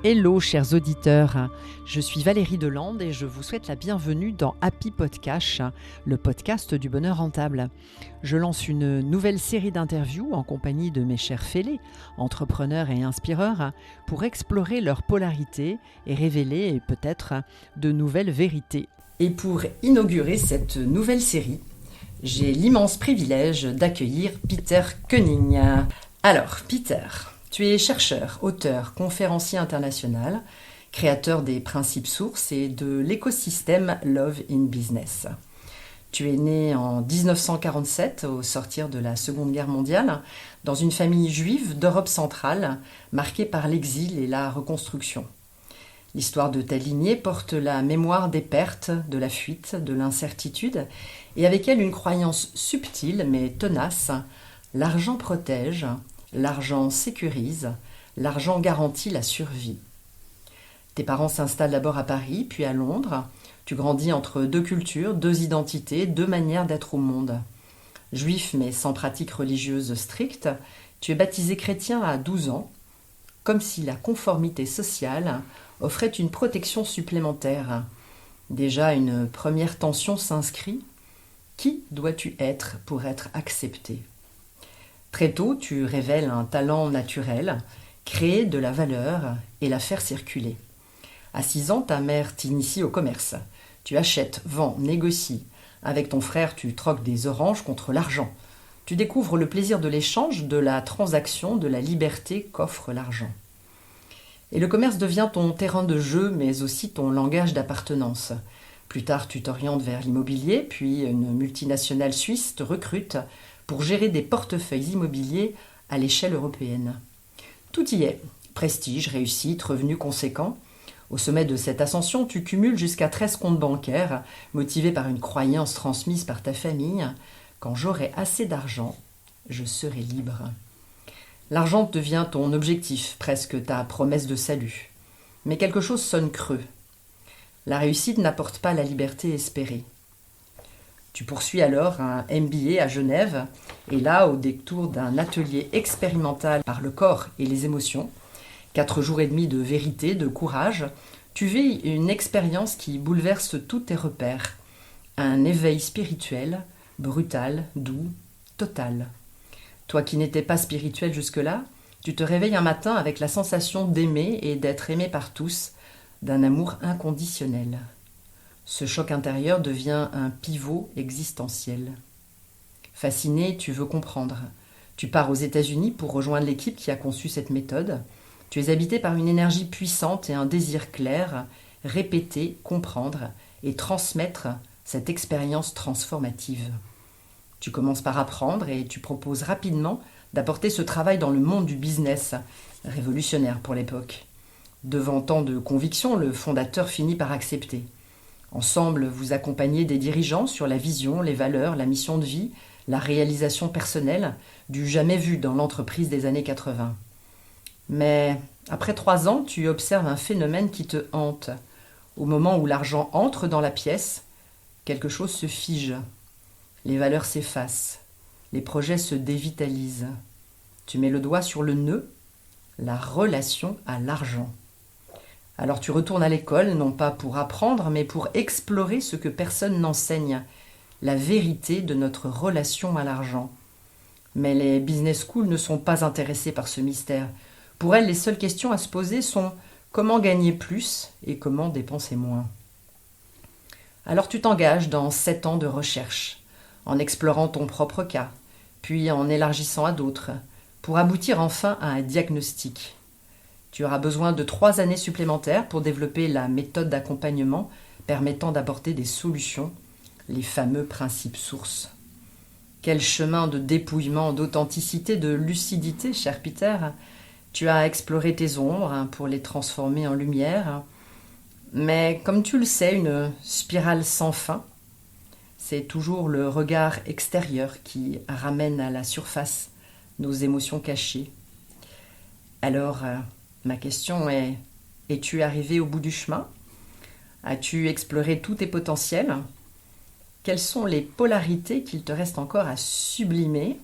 Hello chers auditeurs, je suis Valérie Delande et je vous souhaite la bienvenue dans Happy Podcast, le podcast du bonheur rentable. Je lance une nouvelle série d'interviews en compagnie de mes chers fêlés, entrepreneurs et inspireurs, pour explorer leur polarité et révéler peut-être de nouvelles vérités. Et pour inaugurer cette nouvelle série, j'ai l'immense privilège d'accueillir Peter Koenig. Alors Peter, tu es chercheur, auteur, conférencier international, créateur des principes sources et de l'écosystème Love in Business. Tu es né en 1947, au sortir de la Seconde Guerre mondiale, dans une famille juive d'Europe centrale, marquée par l'exil et la reconstruction. L'histoire de ta lignée porte la mémoire des pertes, de la fuite, de l'incertitude, et avec elle une croyance subtile mais tenace: l'argent protège, l'argent sécurise, l'argent garantit la survie. Tes parents s'installent d'abord à Paris, puis à Londres. Tu grandis entre deux cultures, deux identités, deux manières d'être au monde. Juif mais sans pratique religieuse stricte, tu es baptisé chrétien à 12 ans, comme si la conformité sociale offrait une protection supplémentaire. Déjà une première tension s'inscrit. Qui dois-tu être pour être accepté ? Très tôt, tu révèles un talent naturel, créer de la valeur et la faire circuler. À 6 ans, ta mère t'initie au commerce. Tu achètes, vends, négocies. Avec ton frère, tu troques des oranges contre l'argent. Tu découvres le plaisir de l'échange, de la transaction, de la liberté qu'offre l'argent. Et le commerce devient ton terrain de jeu, mais aussi ton langage d'appartenance. Plus tard, tu t'orientes vers l'immobilier, puis une multinationale suisse te recrute pour gérer des portefeuilles immobiliers à l'échelle européenne. Tout y est, prestige, réussite, revenus conséquents. Au sommet de cette ascension, tu cumules jusqu'à 13 comptes bancaires, motivé par une croyance transmise par ta famille: quand j'aurai assez d'argent, je serai libre. L'argent devient ton objectif, presque ta promesse de salut. Mais quelque chose sonne creux. La réussite n'apporte pas la liberté espérée. Tu poursuis alors un MBA à Genève, et là, au détour d'un atelier expérimental par le corps et les émotions, 4 jours et demi de vérité, de courage, tu vis une expérience qui bouleverse tous tes repères. Un éveil spirituel, brutal, doux, total. Toi qui n'étais pas spirituel jusque-là, tu te réveilles un matin avec la sensation d'aimer et d'être aimé par tous, d'un amour inconditionnel. Ce choc intérieur devient un pivot existentiel. Fasciné, tu veux comprendre. Tu pars aux États-Unis pour rejoindre l'équipe qui a conçu cette méthode. Tu es habité par une énergie puissante et un désir clair: répéter, comprendre et transmettre cette expérience transformative. Tu commences par apprendre et tu proposes rapidement d'apporter ce travail dans le monde du business, révolutionnaire pour l'époque. Devant tant de convictions, le fondateur finit par accepter. Ensemble, vous accompagnez des dirigeants sur la vision, les valeurs, la mission de vie, la réalisation personnelle, du jamais vu dans l'entreprise des années 80. Mais après 3 ans, tu observes un phénomène qui te hante. Au moment où l'argent entre dans la pièce, quelque chose se fige. Les valeurs s'effacent. Les projets se dévitalisent. Tu mets le doigt sur le nœud, la relation à l'argent. Alors tu retournes à l'école, non pas pour apprendre, mais pour explorer ce que personne n'enseigne, la vérité de notre relation à l'argent. Mais les business schools ne sont pas intéressés par ce mystère. Pour elles, les seules questions à se poser sont: comment gagner plus et comment dépenser moins ? Alors tu t'engages dans 7 ans de recherche, en explorant ton propre cas, puis en élargissant à d'autres, pour aboutir enfin à un diagnostic. Tu auras besoin de 3 années supplémentaires pour développer la méthode d'accompagnement permettant d'apporter des solutions, les fameux principes sources. Quel chemin de dépouillement, d'authenticité, de lucidité, cher Peter. Tu as exploré tes ombres pour les transformer en lumière. Mais comme tu le sais, une spirale sans fin, c'est toujours le regard extérieur qui ramène à la surface nos émotions cachées. Alors, ma question est: es-tu arrivé au bout du chemin ? As-tu exploré tous tes potentiels ? Quelles sont les polarités qu'il te reste encore à sublimer ?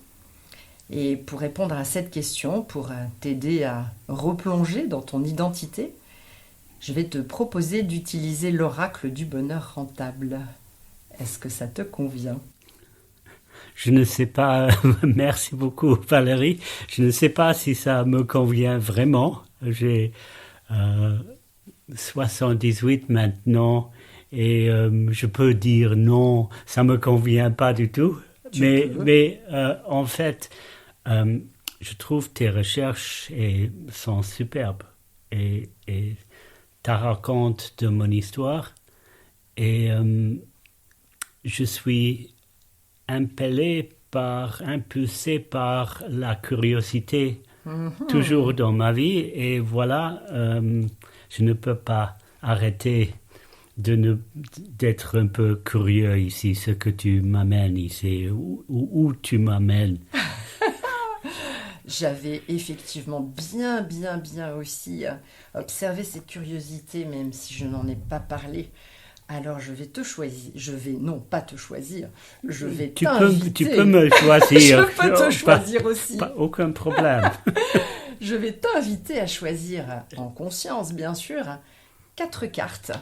Et pour répondre à cette question, pour t'aider à replonger dans ton identité Je vais te proposer d'utiliser l'oracle du bonheur rentable. Est-ce que ça te convient? Je ne sais pas, merci beaucoup Valérie, je ne sais pas si ça me convient vraiment. J'ai 78 maintenant et je peux dire non, ça me convient pas du tout. Mais en fait, je trouve tes recherches sont superbes et tu racontes de mon histoire et je suis impulsé par la curiosité toujours dans ma vie et voilà, je ne peux pas arrêter d'être un peu curieux ici, ce que tu m'amènes ici, où tu m'amènes. J'avais effectivement bien aussi observé cette curiosité, même si je n'en ai pas parlé. Alors je vais te choisir, non pas te choisir, je vais t'inviter. Tu peux me choisir. Je peux te choisir aussi. Aucun problème. Je vais t'inviter à choisir, en conscience bien sûr, 4 cartes.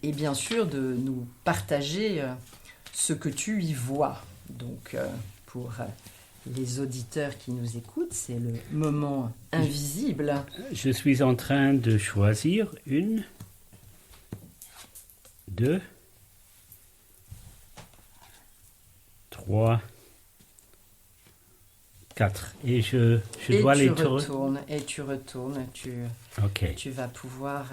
Et bien sûr de nous partager ce que tu y vois. Donc pour les auditeurs qui nous écoutent, c'est le moment invisible. Je suis en train de choisir 1, 2, 3, 4. Et je dois les tourner. Et tu retournes. Ok. Tu vas pouvoir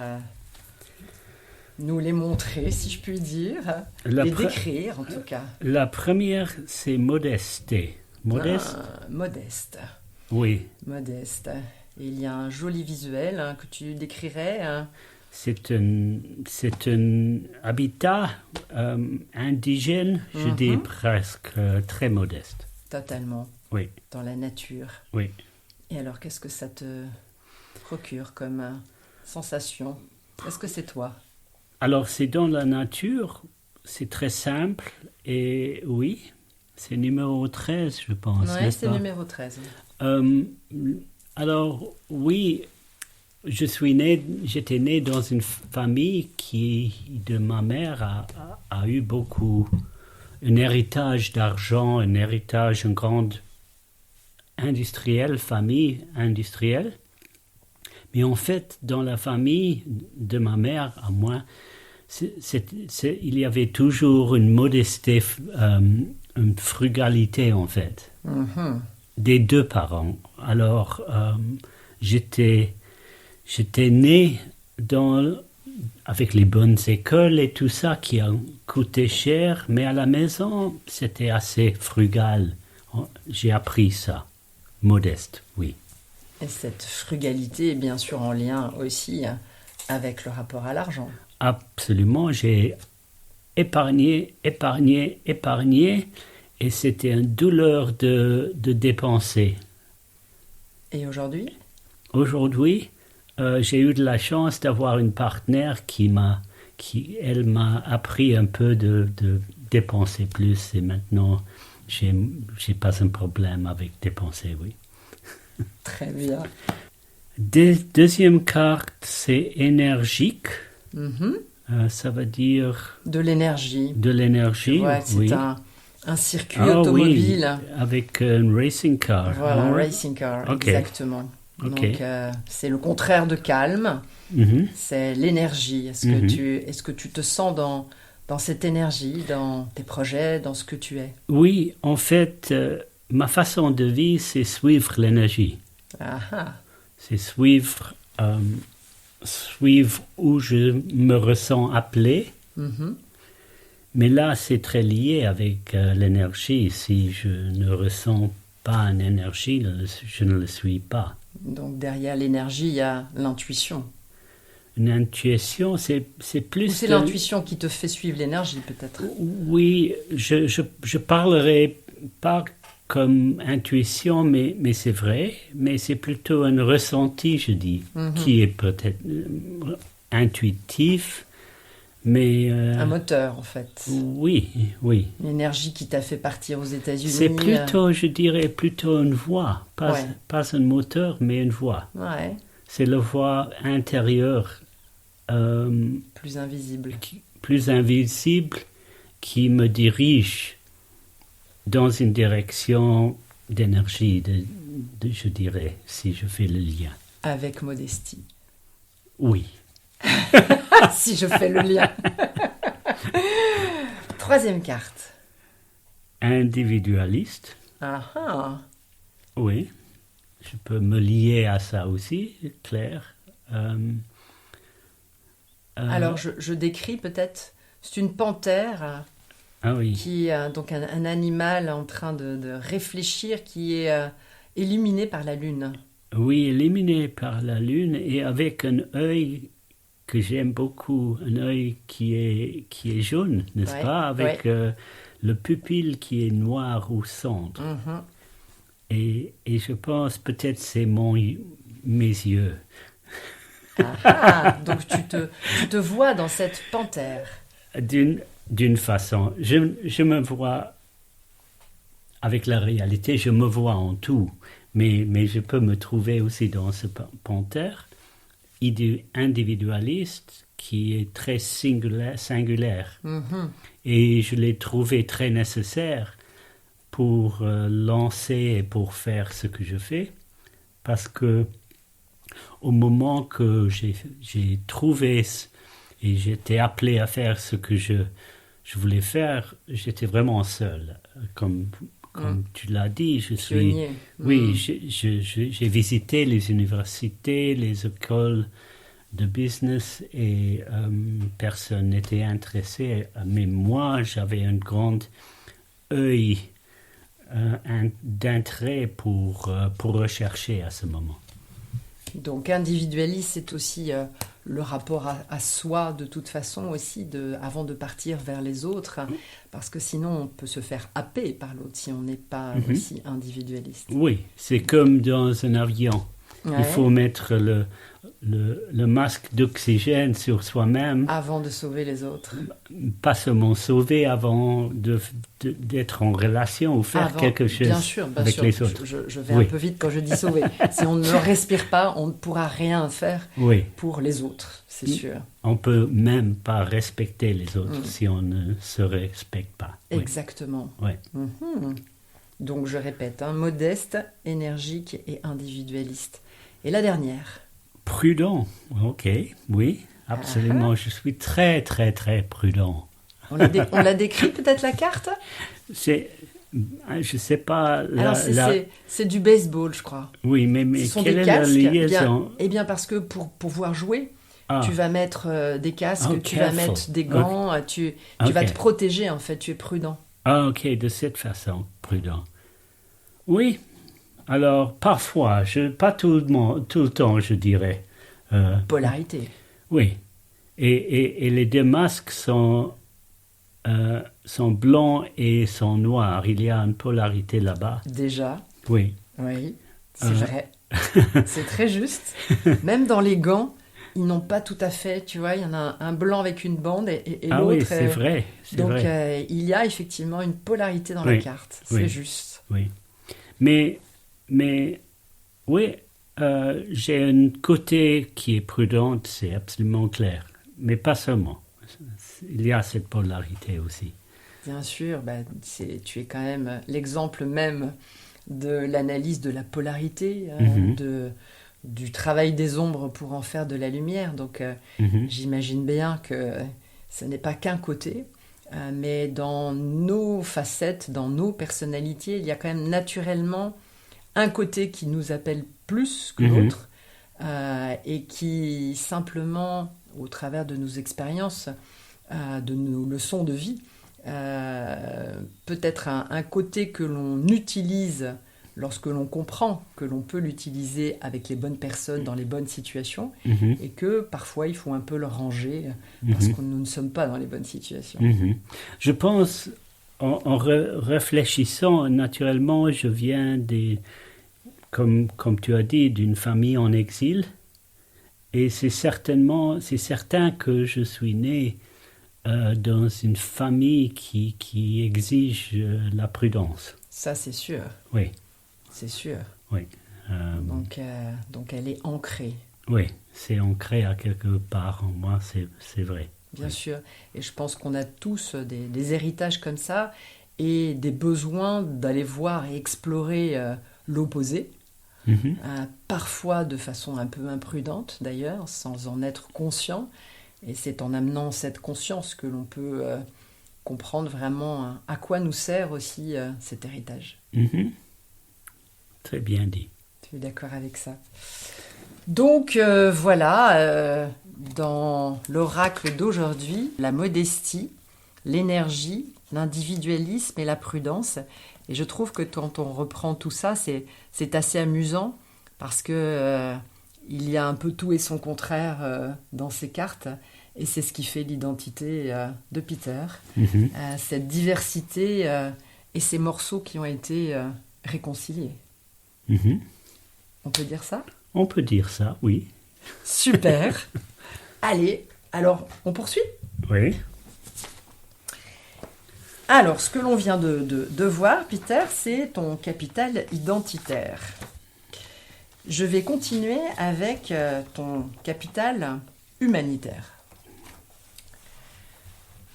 nous les montrer, si je puis dire. Les décrire, en tout cas. La première, c'est modesté. Modeste? Modeste. Oui. Modeste. Et il y a un joli visuel que tu décrirais. C'est un habitat indigène, je dis presque très modeste. Totalement. Oui. Dans la nature. Oui. Et alors, qu'est-ce que ça te procure comme sensation? Est-ce que c'est toi? Alors, c'est dans la nature, c'est très simple, et oui, c'est numéro 13, je pense. Oui, c'est numéro 13. Alors, oui, j'étais né dans une famille qui, de ma mère, a eu beaucoup, un héritage d'argent, un héritage, une grande famille industrielle. Mais en fait, dans la famille de ma mère, à moi, il y avait toujours une modesté, une frugalité en fait, des 2 parents. Alors, j'étais né avec les bonnes écoles et tout ça qui a coûté cher, mais à la maison, c'était assez frugal. J'ai appris ça. Modeste, oui. Et cette frugalité est bien sûr en lien aussi avec le rapport à l'argent. Absolument, j'ai épargné, et c'était une douleur de dépenser. Et aujourd'hui? Aujourd'hui, j'ai eu de la chance d'avoir une partenaire elle m'a appris un peu de dépenser plus, et maintenant, j'ai pas un problème avec dépenser, oui. Très bien. Deuxième carte, c'est énergique. Ça veut dire... De l'énergie. De l'énergie, ouais, c'est oui. Un circuit automobile. Oui, avec un racing car. Voilà, un racing car, okay. Exactement. Okay. Donc, c'est le contraire de calme. C'est l'énergie. Est-ce que tu te sens dans cette énergie, dans tes projets, dans ce que tu es? Oui, en fait, ma façon de vivre, c'est suivre l'énergie. C'est suivre où je me ressens appelé. Mais là, c'est très lié avec l'énergie. Si je ne ressens pas une énergie, je ne le suis pas. Donc derrière l'énergie, il y a l'intuition. Une intuition, c'est plus... Ou c'est l'intuition qui te fait suivre l'énergie, peut-être? Oui, je parlerai pas comme intuition, mais c'est vrai. Mais c'est plutôt un ressenti, je dis, qui est peut-être intuitif, mais... un moteur, en fait. Oui. L'énergie qui t'a fait partir aux États-Unis. C'est plutôt, je dirais, plutôt une voix. Pas un moteur, mais une voix. Ouais. C'est la voix intérieure Plus invisible. Plus invisible, qui me dirige dans une direction d'énergie, je dirais, si je fais le lien. Avec modestie. Oui. Si je fais le lien. Troisième carte. Individualiste. Ah ah. Oui. Je peux me lier à ça aussi, clair. Alors, je décris peut-être, c'est une panthère oui. qui est donc un animal en train de réfléchir, qui est éliminé par la lune. Oui, éliminé par la lune et avec un œil que j'aime beaucoup, un œil qui est jaune, n'est-ce pas, avec le pupille qui est noir au centre. Mm-hmm. Et je pense peut-être c'est mes yeux. Donc tu te vois dans cette panthère. D'une façon, je me vois avec la réalité, je me vois en tout, mais je peux me trouver aussi dans ce panthère individualiste qui est très singulaire. Mm-hmm. Et je l'ai trouvé très nécessaire pour lancer et pour faire ce que je fais, parce que au moment que j'ai trouvé et j'étais appelé à faire ce que je voulais faire, j'étais vraiment seul. Comme tu l'as dit, Oui, j'ai visité les universités, les écoles de business et personne n'était intéressé. Mais moi, j'avais un grand œil d'intérêt pour rechercher à ce moment. Donc individualiste, c'est aussi le rapport à soi de toute façon aussi, avant de partir vers les autres, parce que sinon on peut se faire happer par l'autre si on n'est pas aussi individualiste. Oui, c'est comme dans un avion. Ouais. Il faut mettre le masque d'oxygène sur soi-même. Avant de sauver les autres. Pas seulement sauver, avant d'être en relation ou faire quelque chose avec les autres. Je vais un peu vite quand je dis sauver. Si on ne respire pas, on ne pourra rien faire pour les autres, c'est sûr. On ne peut même pas respecter les autres si on ne se respecte pas. Exactement. Oui. Mm-hmm. Donc je répète, modeste, énergique et individualiste. Et la dernière? Prudent, ok, oui, absolument. Je suis très, très, très prudent. On l'a décrit peut-être la carte? Je ne sais pas. Alors c'est du baseball, je crois. Oui, mais quelle est la liaison? Eh bien, parce que pour pouvoir jouer, tu vas mettre des casques, tu vas mettre des gants, tu vas te protéger en fait, tu es prudent. Ah, ok, de cette façon, prudent. Oui. Alors, parfois, pas tout le temps, je dirais. Polarité. Oui. Et les deux masques sont blancs et sont noirs. Il y a une polarité là-bas. Déjà. Oui. Oui, c'est vrai. C'est très juste. Même dans les gants, ils n'ont pas tout à fait, tu vois, il y en a un blanc avec une bande et l'autre... oui, c'est vrai. Donc, il y a effectivement une polarité dans la carte. C'est juste. Oui. Mais oui, j'ai un côté qui est prudent, c'est absolument clair. Mais pas seulement. Il y a cette polarité aussi. Bien sûr, tu es quand même l'exemple même de l'analyse de la polarité, du travail des ombres pour en faire de la lumière. Donc, j'imagine bien que ce n'est pas qu'un côté, mais dans nos facettes, dans nos personnalités, il y a quand même naturellement un côté qui nous appelle plus que l'autre et qui simplement, au travers de nos expériences, de nos leçons de vie, peut être un côté que l'on utilise lorsque l'on comprend que l'on peut l'utiliser avec les bonnes personnes dans les bonnes situations et que parfois il faut un peu le ranger parce que nous ne sommes pas dans les bonnes situations. Je pense, en réfléchissant naturellement, je viens comme tu as dit, d'une famille en exil. Et c'est certain que je suis né dans une famille qui exige la prudence. Ça, c'est sûr. Oui. C'est sûr. Oui. Donc elle est ancrée. Oui, c'est ancré à quelque part en moi, c'est vrai. Bien Oui. sûr. Et je pense qu'on a tous des héritages comme ça et des besoins d'aller voir et explorer l'opposé, Mhm. parfois de façon un peu imprudente d'ailleurs, sans en être conscient. Et c'est en amenant cette conscience que l'on peut comprendre vraiment à quoi nous sert aussi cet héritage. Mhm. Très bien dit. Tu es d'accord avec ça? Donc voilà, dans l'oracle d'aujourd'hui, la modestie, l'énergie, l'individualisme et la prudence. Et je trouve que quand on reprend tout ça, c'est assez amusant parce que il y a un peu tout et son contraire dans ces cartes. Et c'est ce qui fait l'identité de Peter. Mhm. Cette diversité et ces morceaux qui ont été réconciliés. Mhm. On peut dire ça? On peut dire ça, oui. Super. Allez, alors on poursuit. Oui. Alors, ce que l'on vient de voir, Peter, c'est ton capital identitaire. Je vais continuer avec ton capital humanitaire.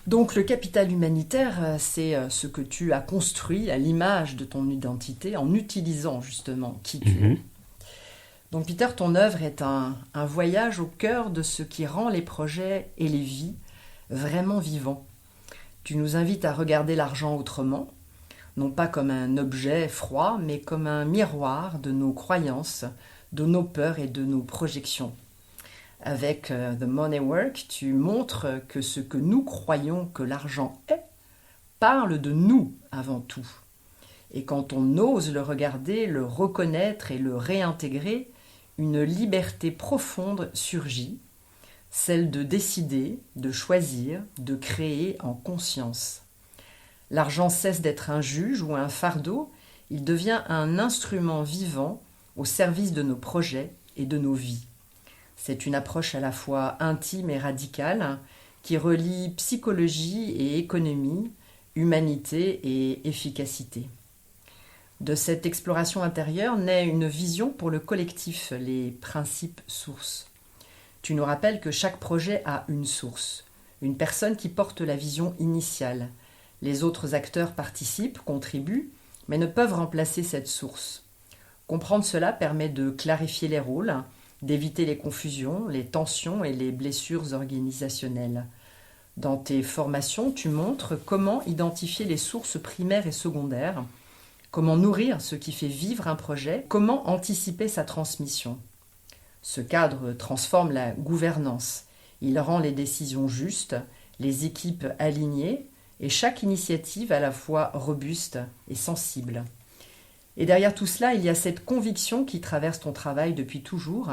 Donc, le capital humanitaire, c'est ce que tu as construit à l'image de ton identité en utilisant justement qui tu es. Mhm. Donc, Peter, ton œuvre est un voyage au cœur de ce qui rend les projets et les vies vraiment vivants. Tu nous invites à regarder l'argent autrement, non pas comme un objet froid, mais comme un miroir de nos croyances, de nos peurs et de nos projections. Avec The Money Work, tu montres que ce que nous croyons que l'argent est parle de nous avant tout. Et quand on ose le regarder, le reconnaître et le réintégrer, une liberté profonde surgit, celle de décider, de choisir, de créer en conscience. L'argent cesse d'être un juge ou un fardeau, il devient un instrument vivant au service de nos projets et de nos vies. C'est une approche à la fois intime et radicale qui relie psychologie et économie, humanité et efficacité. De cette exploration intérieure naît une vision pour le collectif, les principes sources. Tu nous rappelles que chaque projet a une source, une personne qui porte la vision initiale. Les autres acteurs participent, contribuent, mais ne peuvent remplacer cette source. Comprendre cela permet de clarifier les rôles, d'éviter les confusions, les tensions et les blessures organisationnelles. Dans tes formations, tu montres comment identifier les sources primaires et secondaires, comment nourrir ce qui fait vivre un projet, comment anticiper sa transmission. Ce cadre transforme la gouvernance. Il rend les décisions justes, les équipes alignées et chaque initiative à la fois robuste et sensible. Et derrière tout cela, il y a cette conviction qui traverse ton travail depuis toujours,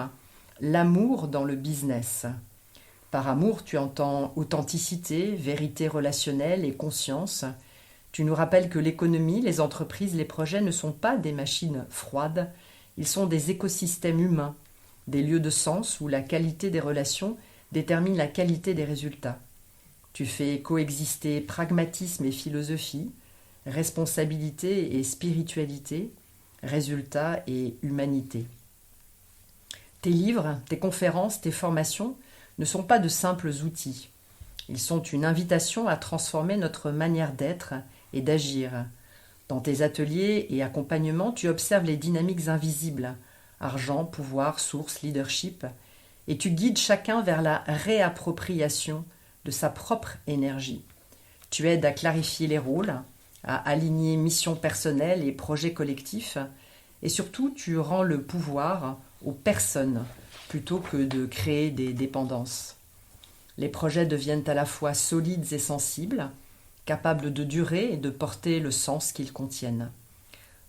l'amour dans le business. Par amour, tu entends authenticité, vérité relationnelle et conscience. Tu nous rappelles que l'économie, les entreprises, les projets ne sont pas des machines froides, ils sont des écosystèmes humains, des lieux de sens où la qualité des relations détermine la qualité des résultats. Tu fais coexister pragmatisme et philosophie, responsabilité et spiritualité, résultats et humanité. Tes livres, tes conférences, tes formations ne sont pas de simples outils. Ils sont une invitation à transformer notre manière d'être et d'agir. Dans tes ateliers et accompagnements, tu observes les dynamiques invisibles, argent, pouvoir, source, leadership, et tu guides chacun vers la réappropriation de sa propre énergie. Tu aides à clarifier les rôles, à aligner mission personnelle et projets collectifs, et surtout tu rends le pouvoir aux personnes plutôt que de créer des dépendances. Les projets deviennent à la fois solides et sensibles, capables de durer et de porter le sens qu'ils contiennent.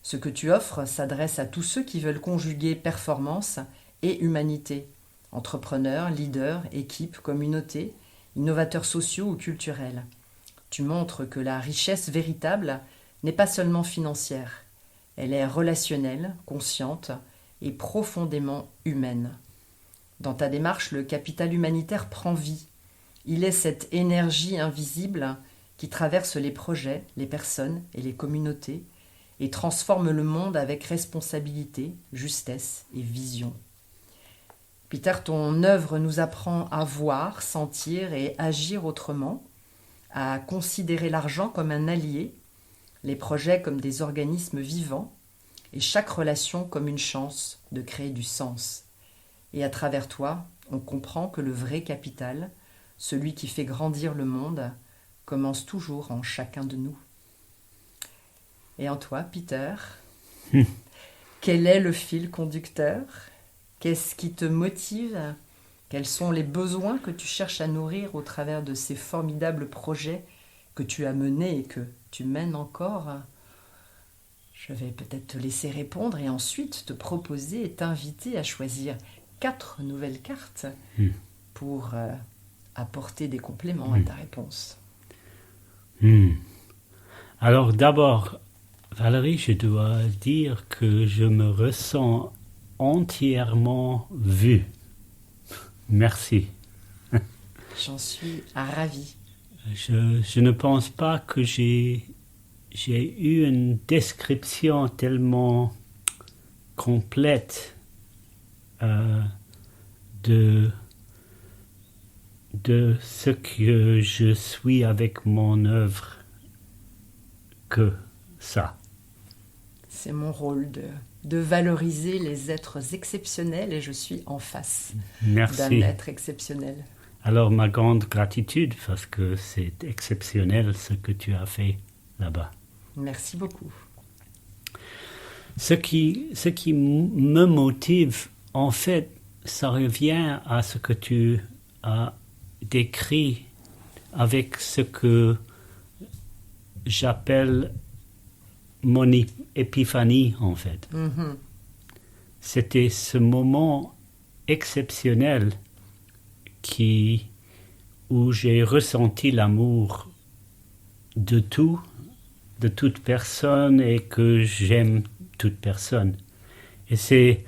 Ce que tu offres s'adresse à tous ceux qui veulent conjuguer performance et humanité, entrepreneurs, leaders, équipes, communautés, innovateurs sociaux ou culturels. Tu montres que la richesse véritable n'est pas seulement financière, elle est relationnelle, consciente et profondément humaine. Dans ta démarche, le capital humanitaire prend vie. Il est cette énergie invisible qui traverse les projets, les personnes et les communautés et transforme le monde avec responsabilité, justesse et vision. Peter, ton œuvre nous apprend à voir, sentir et agir autrement, à considérer l'argent comme un allié, les projets comme des organismes vivants et chaque relation comme une chance de créer du sens. Et à travers toi, on comprend que le vrai capital, celui qui fait grandir le monde, commence toujours en chacun de nous. Et en toi, Peter, quel est le fil conducteur ? Qu'est-ce qui te motive ? Quels sont les besoins que tu cherches à nourrir au travers de ces formidables projets que tu as menés et que tu mènes encore ? Je vais peut-être te laisser répondre et ensuite te proposer et t'inviter à choisir 4 nouvelles cartes pour apporter des compléments à ta réponse. Alors d'abord, Valérie, je dois dire que je me ressens entièrement vu. Merci. J'en suis ravie. Je ne pense pas que j'ai eu une description tellement complète de ce que je suis avec mon œuvre que ça. C'est mon rôle de valoriser les êtres exceptionnels et je suis en face d'un être exceptionnel. Alors ma grande gratitude parce que c'est exceptionnel ce que tu as fait là-bas. Merci beaucoup. Ce qui me motive, en fait, ça revient à ce que tu as décrit avec ce que j'appelle mon épiphanie, en fait. C'était ce moment exceptionnel où j'ai ressenti l'amour de toute personne et que j'aime toute personne. Et c'est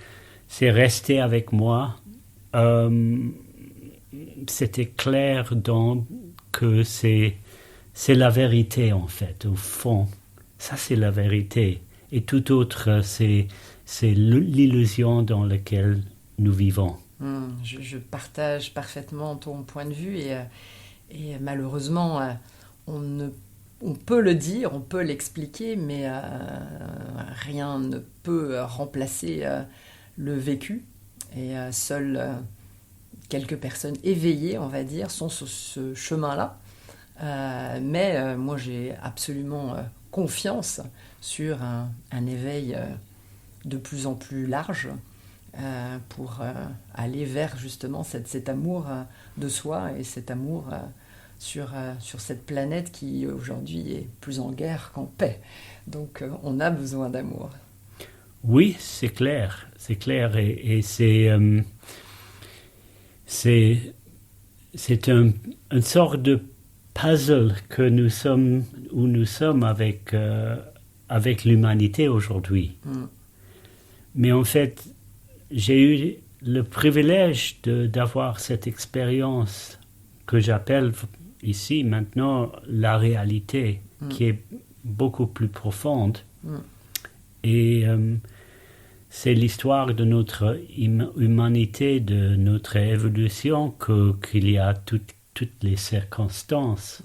resté avec moi. C'était clair que c'est la vérité, en fait, au fond. Ça, c'est la vérité. Et tout autre, c'est l'illusion dans laquelle nous vivons. Je partage parfaitement ton point de vue et malheureusement, on peut le dire, on peut l'expliquer, mais rien ne peut remplacer le vécu. Et seules quelques personnes éveillées, on va dire, sont sur ce chemin-là. Mais moi, j'ai absolument confiance sur un éveil de plus en plus large pour aller vers justement cet amour de soi et cet amour sur cette planète qui aujourd'hui est plus en guerre qu'en paix. Donc on a besoin d'amour. Oui, c'est clair et c'est une sorte de puzzle que nous sommes avec l'humanité aujourd'hui. Mais en fait, j'ai eu le privilège d'avoir cette expérience que j'appelle ici maintenant la réalité, qui est beaucoup plus profonde. Et c'est l'histoire de notre humanité, de notre évolution, qu'il y a toutes les circonstances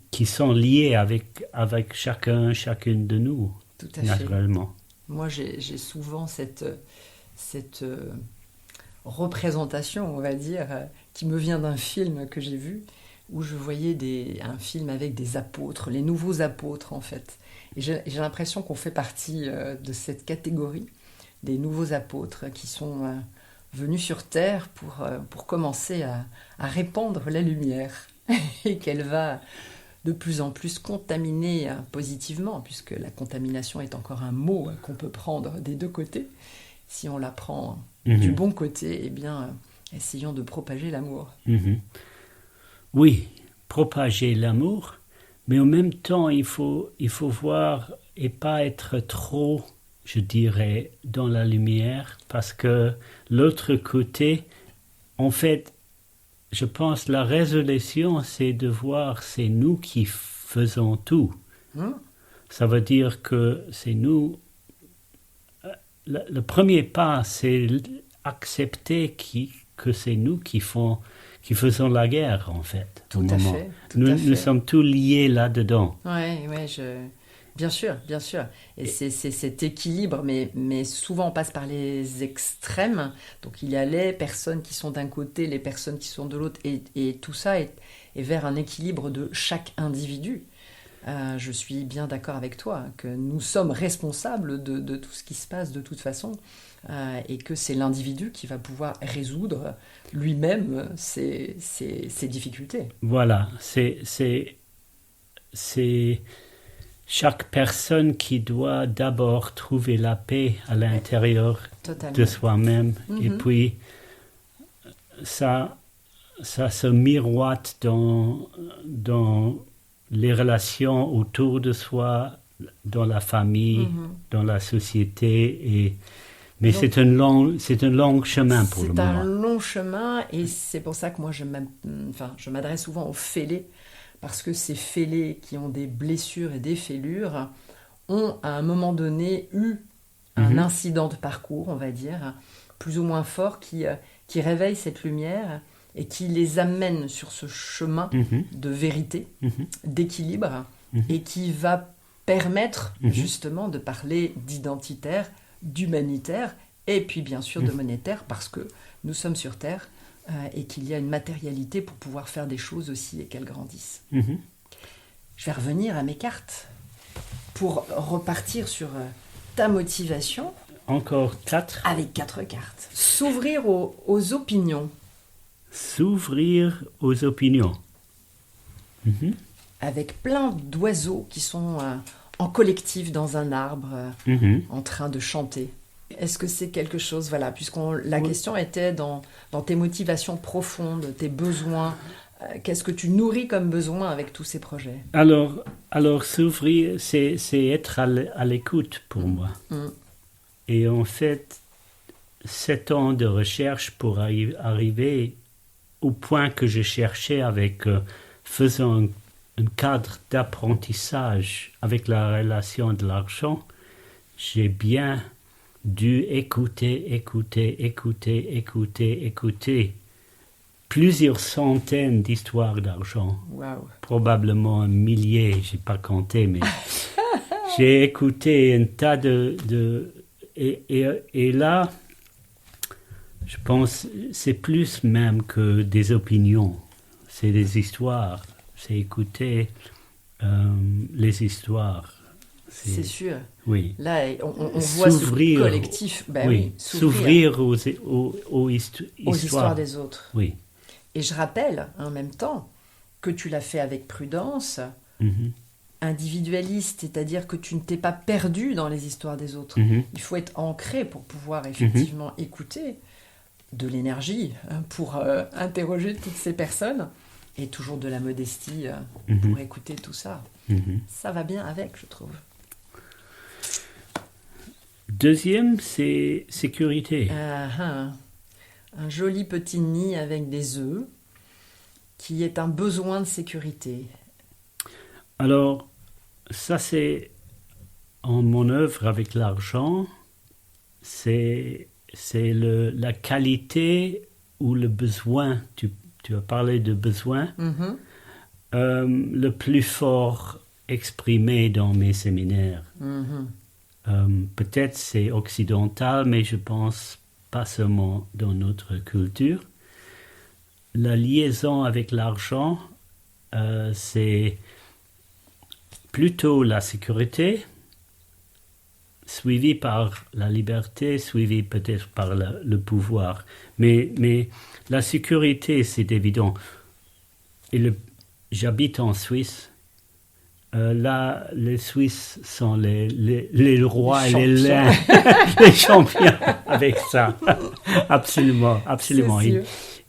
qui sont liées avec chacune de nous, tout à naturellement. Fait. Moi, j'ai souvent cette représentation, on va dire, qui me vient d'un film que j'ai vu, où je voyais un film avec des apôtres, les nouveaux apôtres en fait. Et j'ai l'impression qu'on fait partie de cette catégorie des nouveaux apôtres qui sont venus sur Terre pour commencer à répandre la lumière et qu'elle va de plus en plus contaminer positivement, puisque la contamination est encore un mot qu'on peut prendre des deux côtés. Si on la prend du bon côté, eh bien, essayons de propager l'amour. Oui, propager l'amour, mais en même temps, il faut voir et pas être trop, je dirais, dans la lumière, parce que l'autre côté, en fait, je pense la résolution, c'est de voir, c'est nous qui faisons tout. Ça veut dire que c'est nous, le premier pas, c'est accepter que c'est nous qui faisons la guerre, en fait. Tout à fait. Nous sommes tous liés là-dedans. Oui, bien sûr, bien sûr. Et c'est cet équilibre, mais souvent on passe par les extrêmes. Donc il y a les personnes qui sont d'un côté, les personnes qui sont de l'autre, et tout ça est vers un équilibre de chaque individu. Je suis bien d'accord avec toi, que nous sommes responsables de tout ce qui se passe de toute façon, et que c'est l'individu qui va pouvoir résoudre lui-même ses difficultés. Voilà, c'est chaque personne qui doit d'abord trouver la paix à l'intérieur de soi-même, et puis ça se miroite dans les relations autour de soi, dans la famille, dans la société. Mais donc, c'est un long chemin pour le moment. C'est un long chemin, et c'est pour ça que moi je m'adresse souvent aux fêlés, parce que ces fêlés qui ont des blessures et des fêlures ont à un moment donné eu un incident de parcours, on va dire, plus ou moins fort, qui réveille cette lumière et qui les amène sur ce chemin de vérité, d'équilibre, et qui va permettre justement de parler d'identitaire, d'humanitaire, et puis bien sûr de monétaire, parce que nous sommes sur Terre, et qu'il y a une matérialité pour pouvoir faire des choses aussi et qu'elles grandissent. Je vais revenir à mes cartes pour repartir sur ta motivation. Encore 4. Avec 4 cartes. S'ouvrir aux opinions. S'ouvrir aux opinions. Avec plein d'oiseaux qui sont en collectif dans un arbre, en train de chanter. Est-ce que c'est quelque chose, voilà, la question était dans tes motivations profondes, tes besoins, qu'est-ce que tu nourris comme besoin avec tous ces projets? Alors s'ouvrir, c'est être à l'écoute pour moi. Et en fait, 7 ans de recherche pour arriver au point que je cherchais avec faisant un cadre d'apprentissage avec la relation de l'argent, j'ai bien dû écouter plusieurs centaines d'histoires d'argent. Wow. Probablement un millier, j'ai pas compté, mais j'ai écouté un tas et là, je pense, c'est plus même que des opinions, c'est des histoires, c'est écouter les histoires. C'est sûr. Oui. Là, on voit ce collectif. S'ouvrir aux histoires des autres. Oui. Et je rappelle, en même temps, que tu l'as fait avec prudence, individualiste, c'est-à-dire que tu ne t'es pas perdu dans les histoires des autres. Il faut être ancré pour pouvoir effectivement écouter de l'énergie, pour interroger toutes ces personnes, et toujours de la modestie pour écouter tout ça. Ça va bien avec, je trouve. Deuxième, c'est sécurité. Un joli petit nid avec des œufs qui est un besoin de sécurité. Alors, ça c'est en mon œuvre avec l'argent, c'est la qualité ou le besoin, tu as parlé de besoin, le plus fort exprimé dans mes séminaires. Peut-être c'est occidental, mais je pense pas seulement dans notre culture. La liaison avec l'argent, c'est plutôt la sécurité, suivi par la liberté, suivi peut-être par le pouvoir. Mais la sécurité, c'est évident. Et j'habite en Suisse. Là, les Suisses sont les rois et les laims, les champions avec ça. Absolument.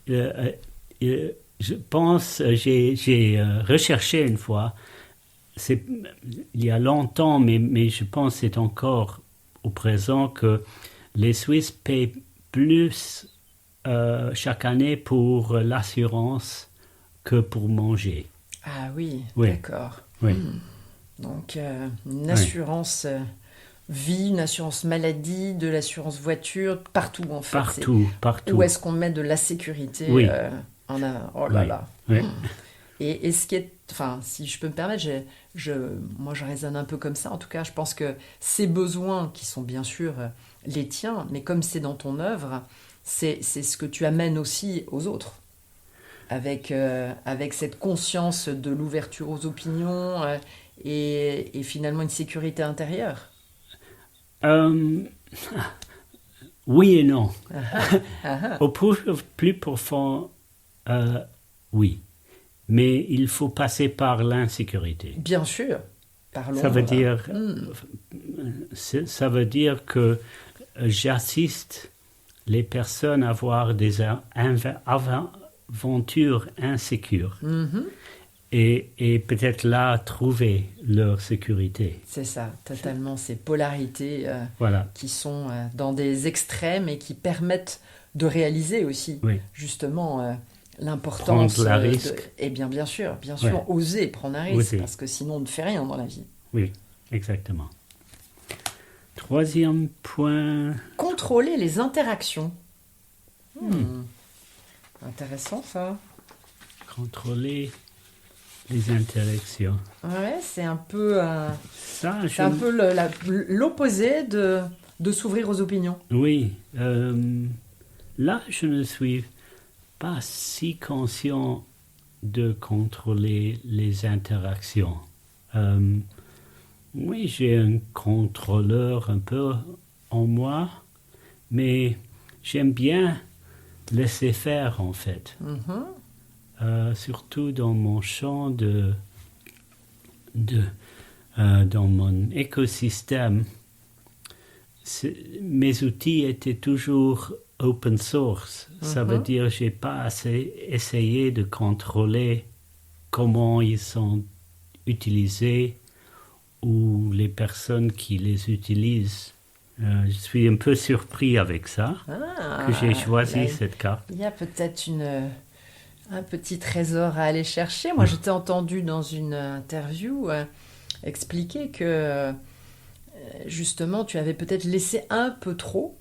Je pense, j'ai recherché une fois, il y a longtemps, mais je pense que c'est encore au présent que les Suisses paient plus chaque année pour l'assurance que pour manger. Ah oui. D'accord. Oui. Donc, une assurance vie, une assurance maladie, de l'assurance voiture, partout en fait. Partout. Où est-ce qu'on met de la sécurité Oui. Oh là là. Oui. Et ce qui est, enfin, si je peux me permettre, moi je raisonne un peu comme ça. En tout cas, je pense que ces besoins qui sont bien sûr les tiens, mais comme c'est dans ton œuvre, c'est ce que tu amènes aussi aux autres. Avec cette conscience de l'ouverture aux opinions et finalement une sécurité intérieure. Oui et non. Au plus profond, oui. Mais il faut passer par l'insécurité. Bien sûr. Parlons. Ça veut dire que j'assiste les personnes à avoir des aventures insécures. Mm-hmm. Et peut-être là, trouver leur sécurité. C'est ça, totalement. Ces polarités qui sont dans des extrêmes et qui permettent de réaliser aussi, justement, l'importance. Prendre la risque. Eh bien sûr, oser prendre un risque, parce que sinon on ne fait rien dans la vie. Oui, exactement. Troisième point. Contrôler les interactions. Intéressant ça. Contrôler les interactions. Ouais, c'est un peu, un peu l'opposé de s'ouvrir aux opinions. Oui. Là, je ne suis pas si conscient de contrôler les interactions. Oui, j'ai un contrôleur un peu en moi, mais j'aime bien laisser faire en fait. Mm-hmm. Surtout dans mon champ dans mon écosystème, mes outils étaient toujours open source. Ça veut dire que je n'ai pas essayé de contrôler comment ils sont utilisés ou les personnes qui les utilisent. Je suis un peu surpris avec ça, que j'ai choisi cette carte. Il y a peut-être un petit trésor à aller chercher. Moi, je t'ai entendu dans une interview expliquer que justement, tu avais peut-être laissé un peu trop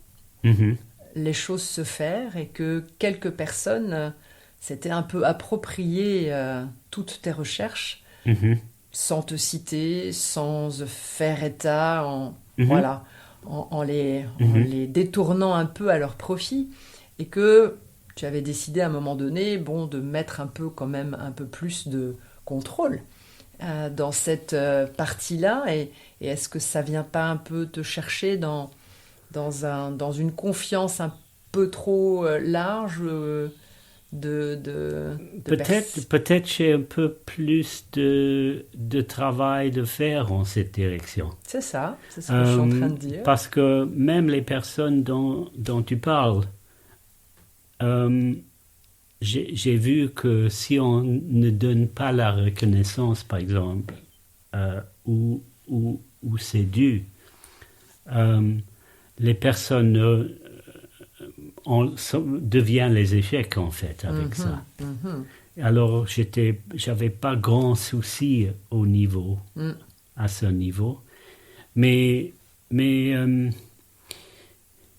les choses se faire et que quelques personnes s'étaient un peu approprié toutes tes recherches sans te citer, sans faire état, en les détournant un peu à leur profit, et que tu avais décidé à un moment donné de mettre un peu quand même un peu plus de contrôle dans cette partie-là, et est-ce que ça vient pas un peu te chercher dans une confiance un peu trop large Peut-être j'ai un peu plus de travail de faire en cette direction. C'est ça que je suis en train de dire. Parce que même les personnes dont tu parles, j'ai vu que si on ne donne pas la reconnaissance, par exemple, où c'est dû, les personnes devient les échecs en fait avec ça. Alors j'avais pas grand souci au niveau, à ce niveau, mais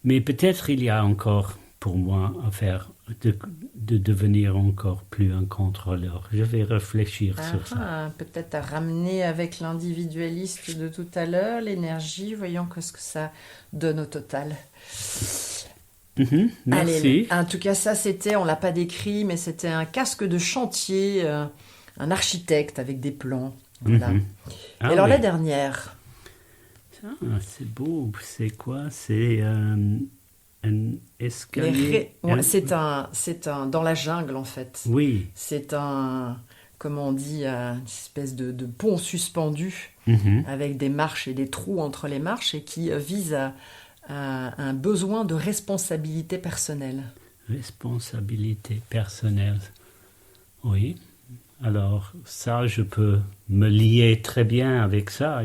peut-être il y a encore pour moi à faire de devenir encore plus un contrôleur. Je vais réfléchir sur ça. Peut-être à ramener avec l'individualiste de tout à l'heure, l'énergie, voyons ce que ça donne au total. Merci. Allez, en tout cas, ça c'était, on l'a pas décrit, mais c'était un casque de chantier, un architecte avec des plans. Voilà. Et alors la dernière. C'est beau. C'est quoi? C'est un escalier. C'est un dans la jungle en fait. Oui. C'est un, comment on dit, une espèce de pont suspendu avec des marches et des trous entre les marches et qui vise à un besoin de responsabilité personnelle. Responsabilité personnelle. Oui. Alors ça, je peux me lier très bien avec ça.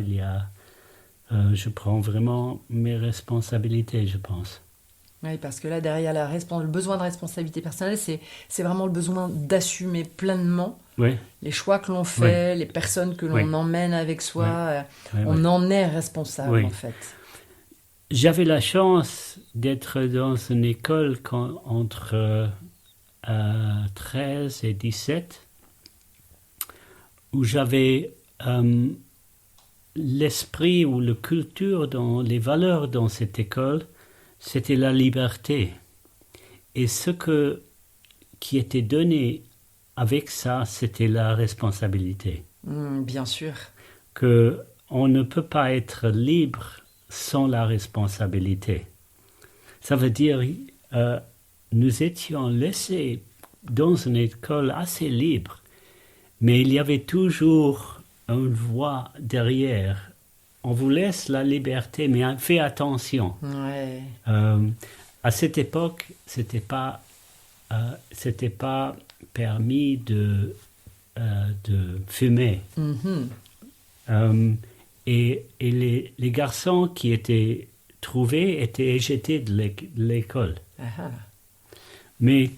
Je prends vraiment mes responsabilités, je pense. Oui, parce que là, derrière le besoin de responsabilité personnelle, c'est vraiment le besoin d'assumer pleinement les choix que l'on fait, les personnes que l'on emmène avec soi. On en est responsable, en fait. j'avais la chance d'être dans une école entre 13 et 17, où j'avais l'esprit ou la culture, les valeurs dans cette école, c'était la liberté. Et qui était donné avec ça, c'était la responsabilité. Bien sûr. On ne peut pas être libre sans la responsabilité. Ça veut dire nous étions laissés dans une école assez libre, mais il y avait toujours une voix derrière. On vous laisse la liberté, mais faites attention. Ouais. À cette époque, c'était pas permis de fumer. Mm-hmm. Et les garçons qui étaient trouvés étaient jetés de l'école. Ah. Mais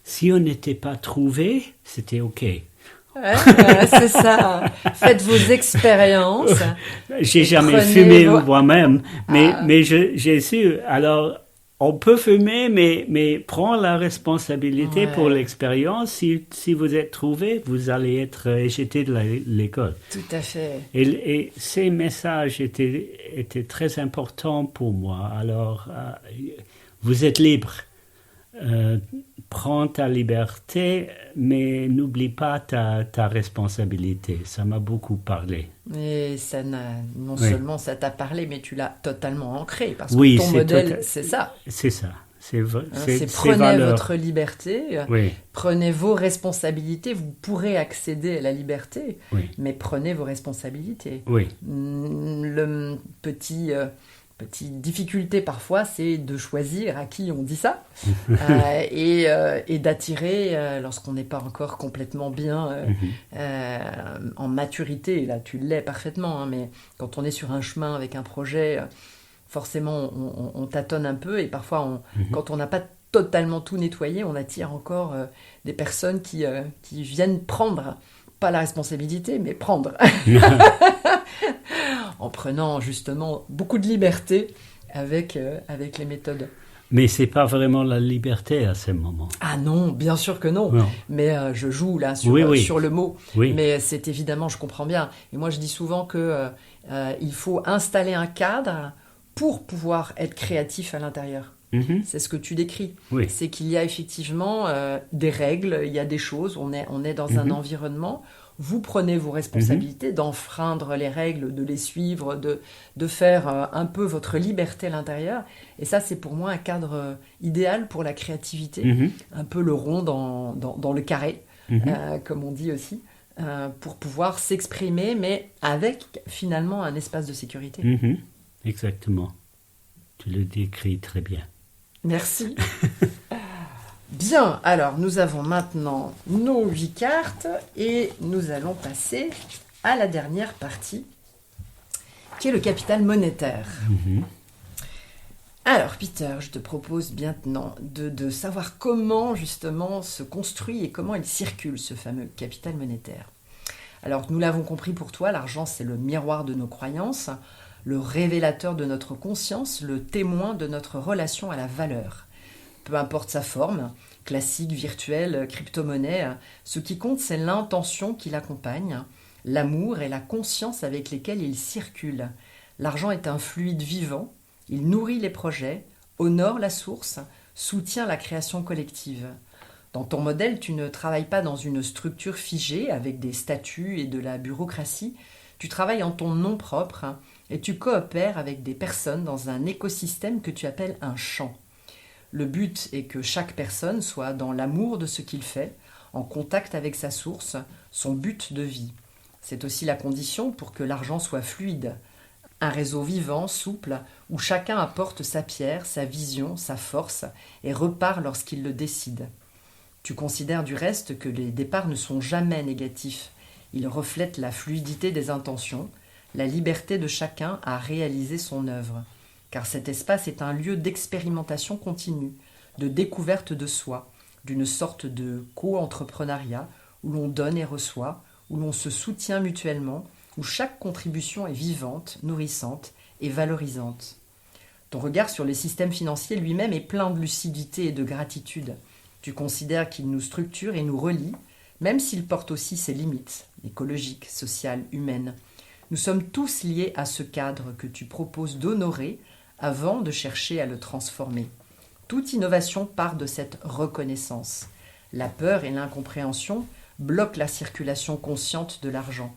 si on n'était pas trouvé, c'était OK. C'est ça. Faites vos expériences. J'ai jamais fumé moi-même, mais j'ai su. Alors, on peut fumer, mais prends la responsabilité pour l'expérience. Si vous êtes trouvé, vous allez être jeté de l'école. Tout à fait. Et ces messages étaient très importants pour moi. Alors, vous êtes libre. Prends ta liberté, mais n'oublie pas ta responsabilité. Ça m'a beaucoup parlé. Et ça non seulement ça t'a parlé, mais tu l'as totalement ancré, parce que ton modèle, c'est ça. C'est ça. C'est prenez votre liberté, oui. Prenez vos responsabilités, vous pourrez accéder à la liberté, oui. Mais prenez vos responsabilités. Oui. Le petite difficulté parfois, c'est de choisir à qui on dit ça et d'attirer, lorsqu'on n'est pas encore complètement bien en maturité, là tu l'es parfaitement, hein, mais quand on est sur un chemin avec un projet, forcément on tâtonne un peu et parfois quand on n'a pas totalement tout nettoyé, on attire encore des personnes qui viennent prendre, pas la responsabilité, mais prendre. En prenant justement beaucoup de liberté avec les méthodes. Mais c'est pas vraiment la liberté à ce moment. Ah non, bien sûr que non. Mais je joue là sur le mot. Oui. Mais c'est évidemment, je comprends bien. Et moi je dis souvent que il faut installer un cadre pour pouvoir être créatif à l'intérieur. Mm-hmm. C'est ce que tu décris. Oui. C'est qu'il y a effectivement des règles, il y a des choses, on est dans un environnement. Vous prenez vos responsabilités d'enfreindre les règles, de les suivre, de faire un peu votre liberté à l'intérieur. Et ça, c'est pour moi un cadre idéal pour la créativité. Un peu le rond dans le carré, comme on dit aussi, pour pouvoir s'exprimer, mais avec finalement un espace de sécurité. Exactement. Tu le décris très bien. Merci. Bien, alors nous avons maintenant nos 8 cartes et nous allons passer à la dernière partie qui est le capital monétaire. Alors Peter, je te propose maintenant de savoir comment justement se construit et comment il circule ce fameux capital monétaire. Alors nous l'avons compris pour toi, l'argent c'est le miroir de nos croyances, le révélateur de notre conscience, le témoin de notre relation à la valeur. Peu importe sa forme, classique, virtuelle, crypto-monnaie, ce qui compte, c'est l'intention qui l'accompagne, l'amour et la conscience avec lesquels il circule. L'argent est un fluide vivant, il nourrit les projets, honore la source, soutient la création collective. Dans ton modèle, tu ne travailles pas dans une structure figée avec des statuts et de la bureaucratie, tu travailles en ton nom propre et tu coopères avec des personnes dans un écosystème que tu appelles un champ. Le but est que chaque personne soit dans l'amour de ce qu'il fait, en contact avec sa source, son but de vie. C'est aussi la condition pour que l'argent soit fluide. Un réseau vivant, souple, où chacun apporte sa pierre, sa vision, sa force et repart lorsqu'il le décide. Tu considères du reste que les départs ne sont jamais négatifs. Ils reflètent la fluidité des intentions, la liberté de chacun à réaliser son œuvre. Car cet espace est un lieu d'expérimentation continue, de découverte de soi, d'une sorte de co-entrepreneuriat où l'on donne et reçoit, où l'on se soutient mutuellement, où chaque contribution est vivante, nourrissante et valorisante. Ton regard sur les systèmes financiers lui-même est plein de lucidité et de gratitude. Tu considères qu'il nous structure et nous relie, même s'il porte aussi ses limites, écologiques, sociales, humaines. Nous sommes tous liés à ce cadre que tu proposes d'honorer avant de chercher à le transformer. Toute innovation part de cette reconnaissance. La peur et l'incompréhension bloquent la circulation consciente de l'argent.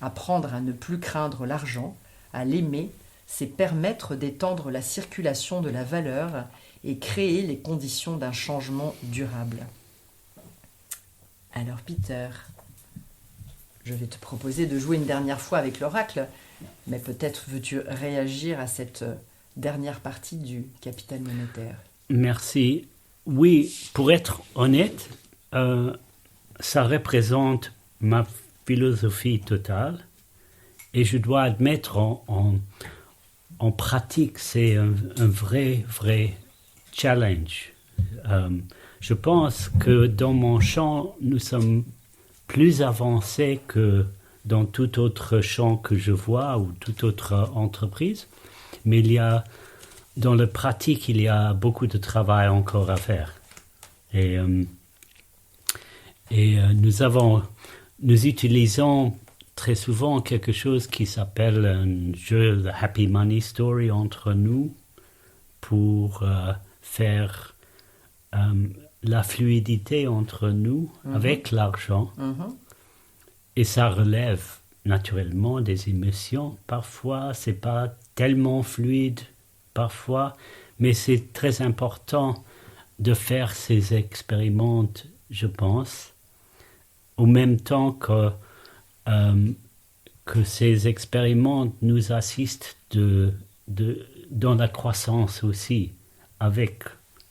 Apprendre à ne plus craindre l'argent, à l'aimer, c'est permettre d'étendre la circulation de la valeur et créer les conditions d'un changement durable. Alors Peter, je vais te proposer de jouer une dernière fois avec l'oracle, mais peut-être veux-tu réagir à cette dernière partie du capital monétaire. Merci. Oui, pour être honnête, ça représente ma philosophie totale et je dois admettre en pratique, c'est un vrai challenge. Je pense que dans mon champ, nous sommes plus avancés que dans tout autre champ que je vois ou toute autre entreprise. Mais dans la pratique, il y a beaucoup de travail encore à faire. Et nous utilisons très souvent quelque chose qui s'appelle un jeu de Happy Money Story entre nous pour faire la fluidité entre nous avec l'argent. Et ça relève naturellement des émotions. Parfois, c'est pas tellement fluide, parfois, mais c'est très important de faire ces expériments, je pense, au même temps que ces expériments nous assistent dans la croissance aussi, avec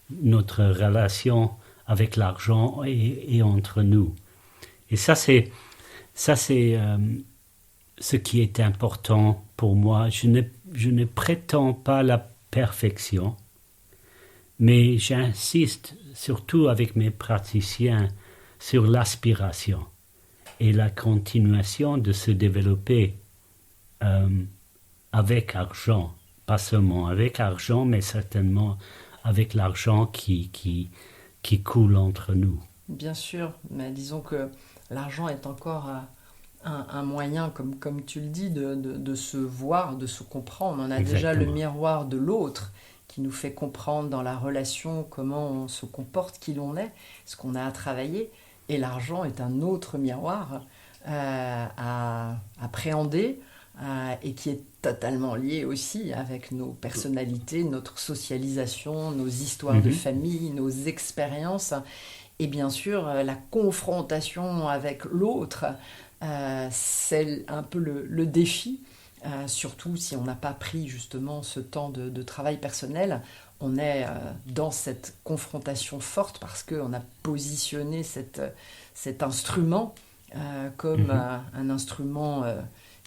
notre relation avec l'argent et entre nous. Et ça, c'est ce qui est important pour moi. Je ne prétends pas la perfection, mais j'insiste surtout avec mes praticiens sur l'aspiration et la continuation de se développer avec argent, pas seulement avec argent, mais certainement avec l'argent qui coule entre nous. Bien sûr, mais disons que l'argent est encore un moyen, comme tu le dis, de se voir, de se comprendre. On a déjà le miroir de l'autre qui nous fait comprendre dans la relation comment on se comporte, qui l'on est, ce qu'on a à travailler. Et l'argent est un autre miroir à appréhender et qui est totalement lié aussi avec nos personnalités, notre socialisation, nos histoires de famille, nos expériences. Et bien sûr, la confrontation avec l'autre, c'est un peu le défi, surtout si on n'a pas pris justement ce temps de travail personnel. On est dans cette confrontation forte parce qu'on a positionné cet instrument comme un instrument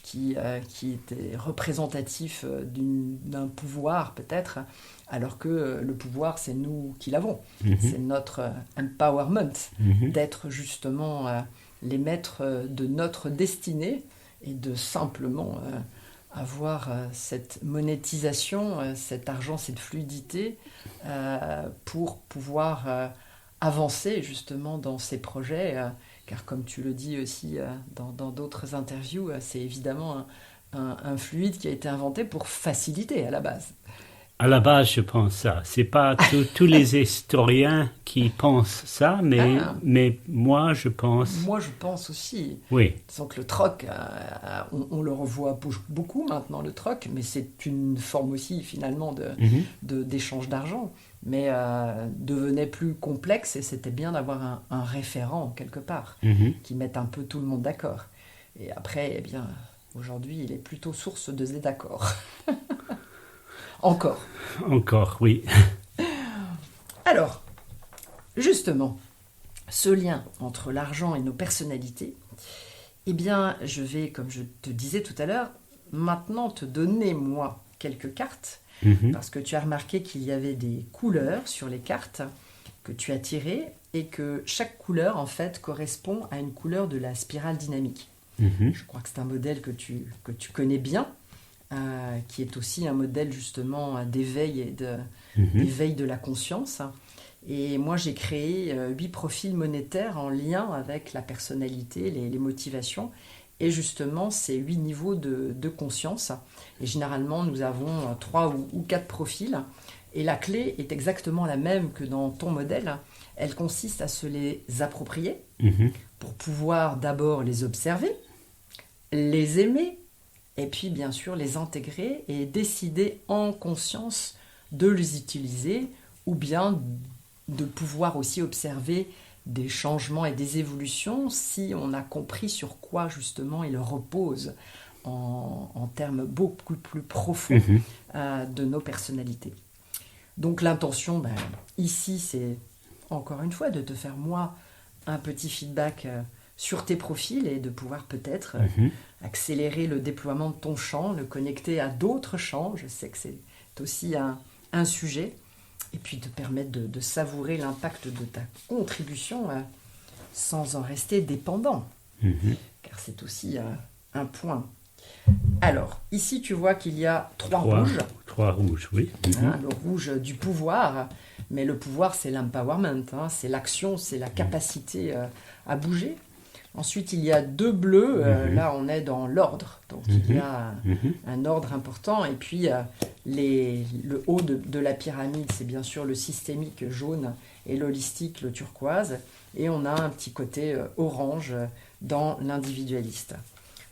qui était représentatif d'un pouvoir peut-être, alors que le pouvoir, c'est nous qui l'avons. C'est notre empowerment, d'être justement les maîtres de notre destinée et de simplement avoir cette monétisation, cet argent, cette fluidité pour pouvoir avancer justement dans ces projets, car comme tu le dis aussi dans d'autres interviews, c'est évidemment un fluide qui a été inventé pour faciliter à la base. À la base, je pense ça. C'est pas tous les historiens qui pensent ça, mais moi, je pense... Moi, je pense aussi. Oui. Disons que le troc, on le revoit beaucoup maintenant, le troc, mais c'est une forme aussi, finalement, d'échange d'argent. Mais devenait plus complexe et c'était bien d'avoir un référent, quelque part, qui mette un peu tout le monde d'accord. Et après, eh bien, aujourd'hui, il est plutôt source de désaccord. Encore, oui. Alors, justement, ce lien entre l'argent et nos personnalités, eh bien, je vais, comme je te disais tout à l'heure, maintenant te donner, moi, quelques cartes, parce que tu as remarqué qu'il y avait des couleurs sur les cartes que tu as tirées et que chaque couleur, en fait, correspond à une couleur de la spirale dynamique. Je crois que c'est un modèle que tu connais bien. qui est aussi un modèle justement d'éveil d'éveil de la conscience. Et moi, j'ai créé 8 profils monétaires en lien avec la personnalité, les motivations, et justement ces 8 niveaux de conscience. Et généralement, nous avons 3 ou 4 profils. Et la clé est exactement la même que dans ton modèle. Elle consiste à se les approprier pour pouvoir d'abord les observer, les aimer, et puis bien sûr les intégrer et décider en conscience de les utiliser ou bien de pouvoir aussi observer des changements et des évolutions si on a compris sur quoi justement ils reposent en termes beaucoup plus profonds de nos personnalités. Donc l'intention, ici, c'est encore une fois de te faire moi un petit feedback sur tes profils et de pouvoir peut-être accélérer le déploiement de ton champ, le connecter à d'autres champs. Je sais que c'est aussi un sujet. Et puis te permettre de savourer l'impact de ta contribution sans en rester dépendant. Car c'est aussi un point. Alors, ici, tu vois qu'il y a 3 rouges. 3 rouges, oui. Le rouge du pouvoir. Mais le pouvoir, c'est l'empowerment. C'est l'action, c'est la capacité à bouger. Ensuite, il y a 2 bleus. Là, on est dans l'ordre. Donc, il y a un ordre important. Et puis, le haut de la pyramide, c'est bien sûr le systémique jaune et l'holistique, le turquoise. Et on a un petit côté orange dans l'individualiste.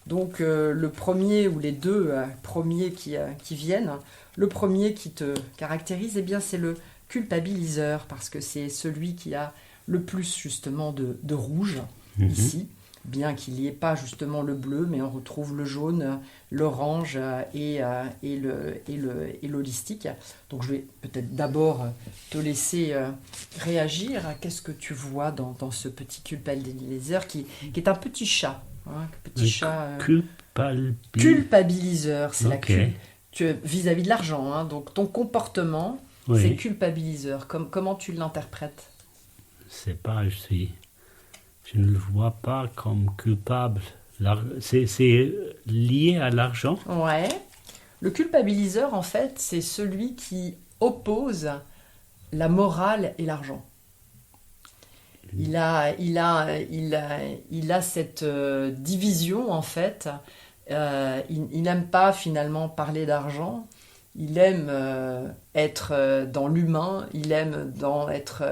Donc, le premier ou les 2 premiers qui viennent, le premier qui te caractérise, eh bien, c'est le culpabiliseur, parce que c'est celui qui a le plus justement de rouge ici, bien qu'il n'y ait pas justement le bleu, mais on retrouve le jaune, l'orange et l'holistique. Donc je vais peut-être d'abord te laisser réagir. Qu'est-ce que tu vois dans ce petit culpabiliseur qui est un petit chat, culpabiliseur, c'est la vis-à-vis de l'argent. Donc ton comportement, c'est culpabiliseur. Comment tu l'interprètes? C'est pas, je ne le vois pas comme coupable. C'est lié à l'argent? Ouais. Le culpabiliseur, en fait, c'est celui qui oppose la morale et l'argent. Il a cette division, en fait. Il n'aime pas finalement parler d'argent. Il aime être dans l'humain, il aime être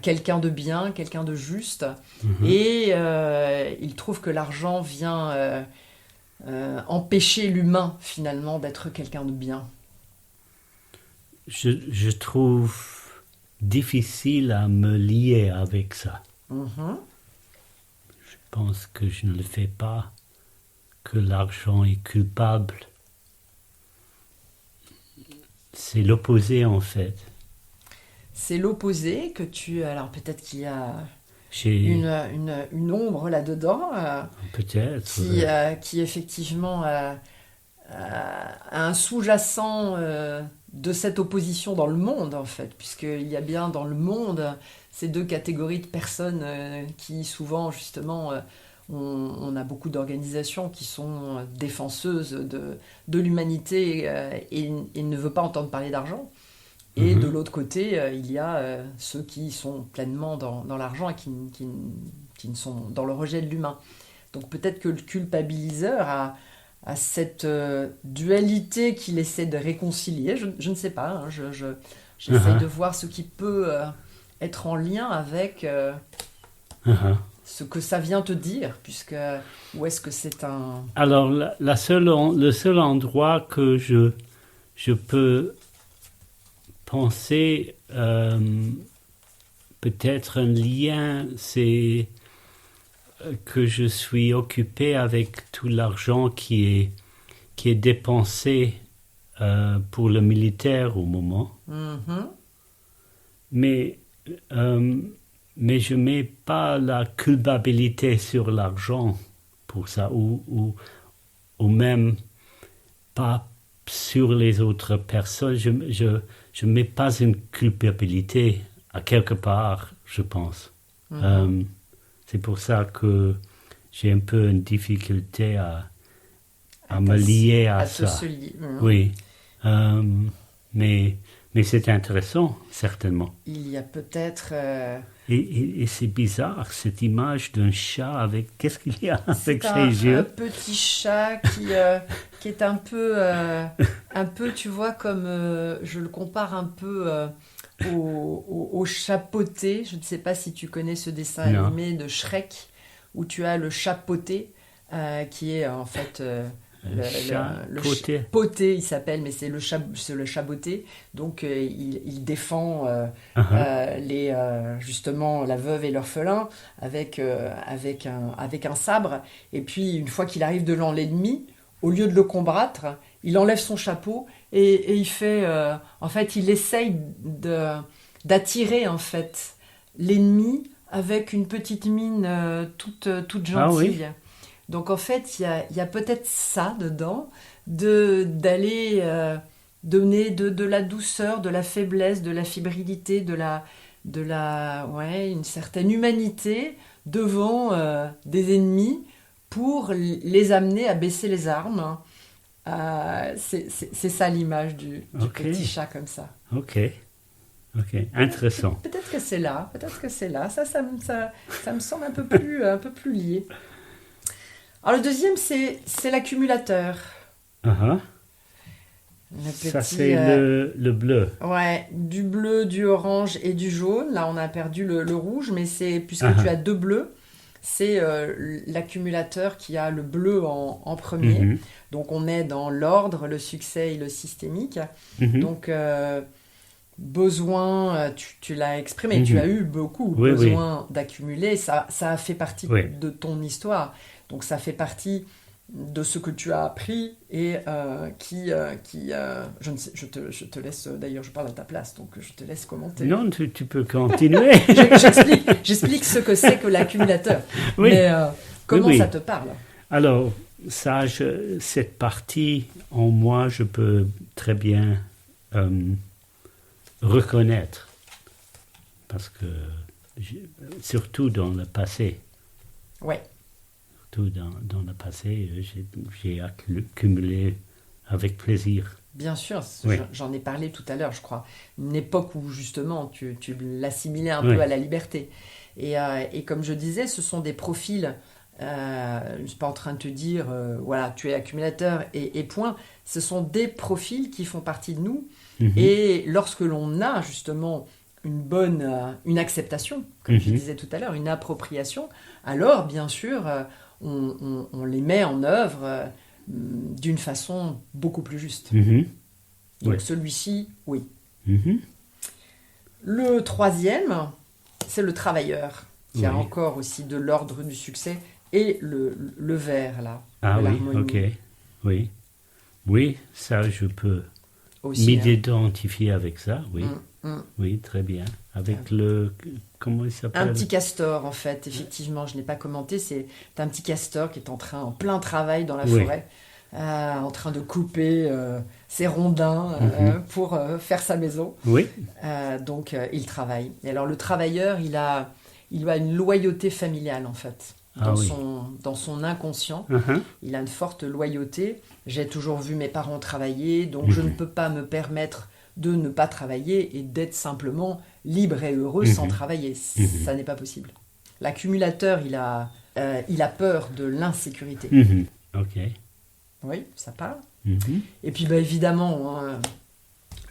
quelqu'un de bien, quelqu'un de juste. Et il trouve que l'argent vient empêcher l'humain, finalement, d'être quelqu'un de bien. Je trouve difficile à me lier avec ça. Je pense que je ne le fais pas, que l'argent est coupable. C'est l'opposé, en fait. C'est l'opposé que tu... Alors, peut-être qu'il y a une ombre là-dedans. Peut-être. Qui effectivement a un sous-jacent de cette opposition dans le monde, en fait. Puisqu'il y a bien dans le monde ces 2 catégories de personnes qui, souvent, justement... On a beaucoup d'organisations qui sont défenseuses de l'humanité et ne veulent pas entendre parler d'argent. Et de l'autre côté, il y a ceux qui sont pleinement dans l'argent et qui ne sont dans le rejet de l'humain. Donc peut-être que le culpabiliseur a cette dualité qu'il essaie de réconcilier. Je ne sais pas. J'essaie de voir ce qui peut être en lien avec... ce que ça vient te dire, ou est-ce que c'est un... Alors, le seul endroit que je peux penser peut-être un lien, c'est que je suis occupé avec tout l'argent qui est dépensé pour le militaire au moment. Mais je ne mets pas la culpabilité sur l'argent pour ça, ou même pas sur les autres personnes. Je ne mets pas une culpabilité à quelque part, je pense. C'est pour ça que j'ai un peu une difficulté à me lier à te ça. se lier. Oui. Mais c'est intéressant, certainement. Il y a peut-être... Et c'est bizarre, cette image d'un chat avec... Qu'est-ce qu'il y a avec ses un yeux? petit chat qui est un peu, tu vois, comme... je le compare un peu au chapeauté. Je ne sais pas si tu connais ce dessin Non. animé de Shrek, où tu as le chapeauté, qui est en fait... poté, il s'appelle, mais c'est le chaboté. Donc il défend justement la veuve et l'orphelin avec un sabre. Et puis une fois qu'il arrive devant l'ennemi, au lieu de le combattre, il enlève son chapeau et il fait, en fait, il essaye d'attirer en fait l'ennemi avec une petite mine toute gentille. Ah oui. Donc en fait, il y a peut-être ça dedans, d'aller donner de la douceur, de la faiblesse, de la fébrilité, une certaine humanité devant des ennemis pour les amener à baisser les armes. C'est ça l'image du petit chat comme ça. Ok, intéressant. Peut-être que c'est là. Ça me semble un peu plus lié. Alors le deuxième, c'est l'accumulateur. Ça, c'est le bleu. Ouais, du bleu, du orange et du jaune. Là, on a perdu le rouge, mais puisque tu as deux bleus, c'est l'accumulateur qui a le bleu en premier. Donc, on est dans l'ordre, le succès et le systémique. Donc, besoin, tu l'as exprimé, tu as eu beaucoup besoin d'accumuler. Ça a fait partie de ton histoire. Donc ça fait partie de ce que tu as appris et je te laisse, d'ailleurs je parle à ta place, donc je te laisse commenter. Non, tu peux continuer. J'explique ce que c'est que l'accumulateur. Oui. Mais comment ça te parle? Alors, cette partie en moi, je peux très bien reconnaître, parce que surtout dans le passé. Ouais. Tout dans le passé, j'ai accumulé avec plaisir. Bien sûr, oui. J'en ai parlé tout à l'heure, je crois. Une époque où justement tu l'assimilais un peu à la liberté. Et comme je disais, ce sont des profils, je ne suis pas en train de te dire, voilà, tu es accumulateur et point. Ce sont des profils qui font partie de nous. Et lorsque l'on a justement une acceptation, comme je disais tout à l'heure, une appropriation, alors bien sûr... On les met en œuvre d'une façon beaucoup plus juste. Donc celui-ci, oui. Le troisième, c'est le travailleur, qui a encore aussi de l'ordre du succès, et le vert, là. Ah oui, ok. Oui, ça, je peux m'identifier avec ça, oui. Oui, très bien. Avec comment il s'appelle? Un petit castor, en fait, effectivement, je n'ai pas commenté, c'est un petit castor qui est en plein travail dans la forêt, en train de couper ses rondins pour faire sa maison. Oui. Donc, il travaille. Et alors, le travailleur, il a une loyauté familiale, en fait. Dans son inconscient, il a une forte loyauté. J'ai toujours vu mes parents travailler, donc je ne peux pas me permettre de ne pas travailler et d'être simplement libre et heureux sans travailler. Ça n'est pas possible. L'accumulateur, il a peur de l'insécurité. Ok. Oui, ça parle. Et puis évidemment,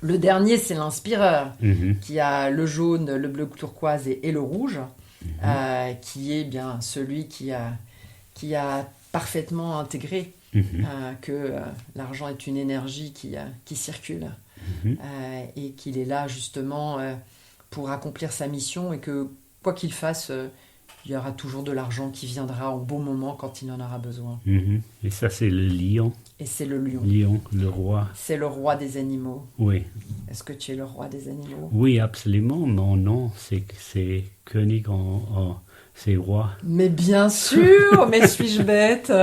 le dernier, c'est l'inspireur, qui a le jaune, le bleu turquoise et le rouge, qui est bien celui qui a parfaitement intégré que l'argent est une énergie qui circule. Et qu'il est là justement pour accomplir sa mission et que quoi qu'il fasse, il y aura toujours de l'argent qui viendra au bon moment quand il en aura besoin. Et ça, c'est le lion. Et c'est le lion. Lion, le roi. C'est le roi des animaux. Oui. Est-ce que tu es le roi des animaux? Oui, absolument. Mon nom, c'est König ces rois. Mais bien sûr, mais suis-je bête?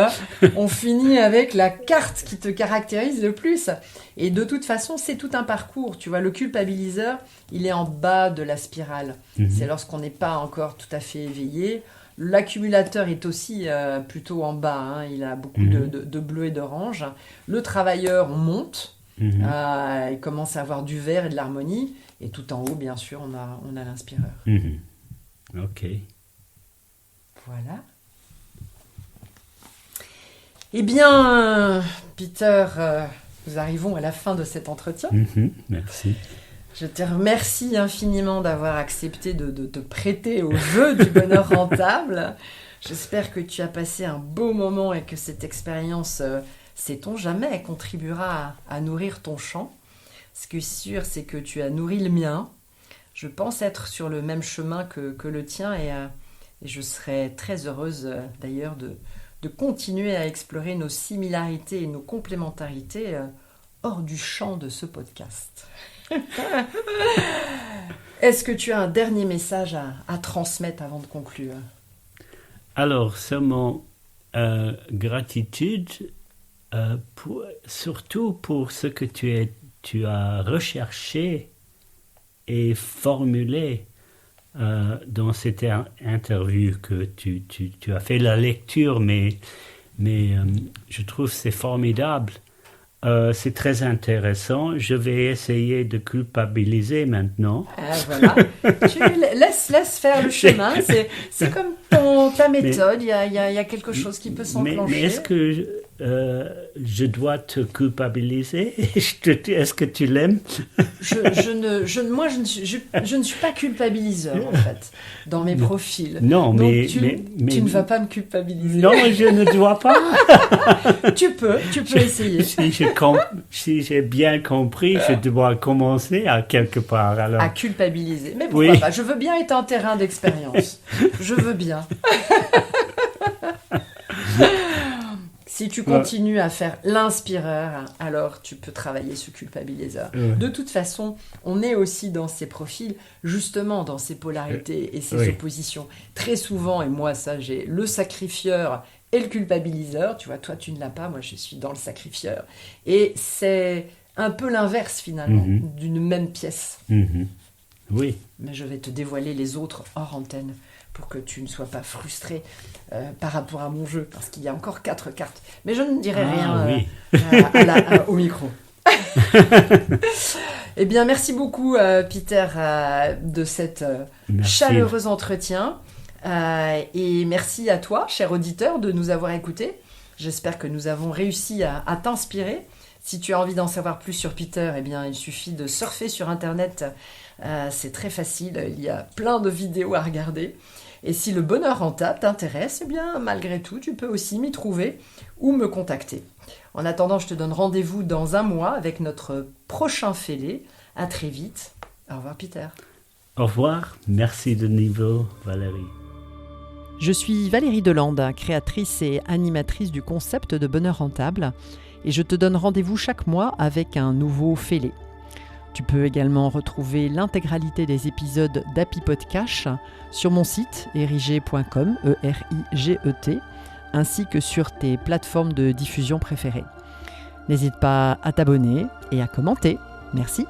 On finit avec la carte qui te caractérise le plus. Et de toute façon, c'est tout un parcours. Tu vois, le culpabiliseur, il est en bas de la spirale. C'est lorsqu'on n'est pas encore tout à fait éveillé. L'accumulateur est aussi plutôt en bas. Hein. Il a beaucoup de bleu et d'orange. Le travailleur, on monte. Il commence à avoir du vert et de l'harmonie. Et tout en haut, bien sûr, on a l'inspireur. Ok. Voilà. Eh bien, Peter, nous arrivons à la fin de cet entretien. Merci. Je te remercie infiniment d'avoir accepté de te prêter au jeu du bonheur rentable. J'espère que tu as passé un beau moment et que cette expérience, sait-on jamais, contribuera à nourrir ton champ. Ce qui est sûr, c'est que tu as nourri le mien. Je pense être sur le même chemin que le tien et je serais très heureuse d'ailleurs de continuer à explorer nos similarités et nos complémentarités hors du champ de ce podcast. Est-ce que tu as un dernier message à transmettre avant de conclure? Alors, seulement gratitude, surtout pour ce que tu as recherché et formulé dans cette interview que tu as fait la lecture, mais je trouve que c'est formidable. C'est très intéressant. Je vais essayer de culpabiliser maintenant. Voilà. Tu laisse faire le chemin. C'est comme ta méthode. Il y a quelque chose qui peut s'enclencher. Mais est-ce que je dois te culpabiliser? Est-ce que tu l'aimes? Moi, je ne suis pas culpabiliseur, en fait, dans mes profils. Non, donc mais tu ne vas pas me culpabiliser. Non, je ne dois pas. Tu peux essayer. Si j'ai bien compris, je dois commencer à quelque part. Alors. À culpabiliser. Mais pourquoi pas? Je veux bien être un terrain d'expérience. Je veux bien. Si tu continues à faire l'inspireur, alors tu peux travailler ce culpabiliseur. De toute façon, on est aussi dans ces profils, justement dans ces polarités et ces oppositions. Très souvent, et moi ça j'ai le sacrifieur et le culpabiliseur. Tu vois, toi tu ne l'as pas, moi je suis dans le sacrifieur. Et c'est un peu l'inverse finalement d'une même pièce. Oui. Mais je vais te dévoiler les autres hors antenne, pour que tu ne sois pas frustré par rapport à mon jeu, parce qu'il y a encore 4 cartes. Mais je ne dirai rien au micro. Eh bien, merci beaucoup, Peter, de cet chaleureux entretien. Et merci à toi, cher auditeur, de nous avoir écoutés. J'espère que nous avons réussi à t'inspirer. Si tu as envie d'en savoir plus sur Peter, eh bien, il suffit de surfer sur Internet. C'est très facile, il y a plein de vidéos à regarder. Et si le bonheur rentable t'intéresse, eh bien, malgré tout, tu peux aussi m'y trouver ou me contacter. En attendant, je te donne rendez-vous dans un mois avec notre prochain fêlé. À très vite. Au revoir, Peter. Au revoir. Merci de nouveau, Valérie. Je suis Valérie Delande, créatrice et animatrice du concept de bonheur rentable. Et je te donne rendez-vous chaque mois avec un nouveau fêlé. Tu peux également retrouver l'intégralité des épisodes d'Happy Podcast sur mon site erigé.com, E-R-I-G-E-T, ainsi que sur tes plateformes de diffusion préférées. N'hésite pas à t'abonner et à commenter. Merci.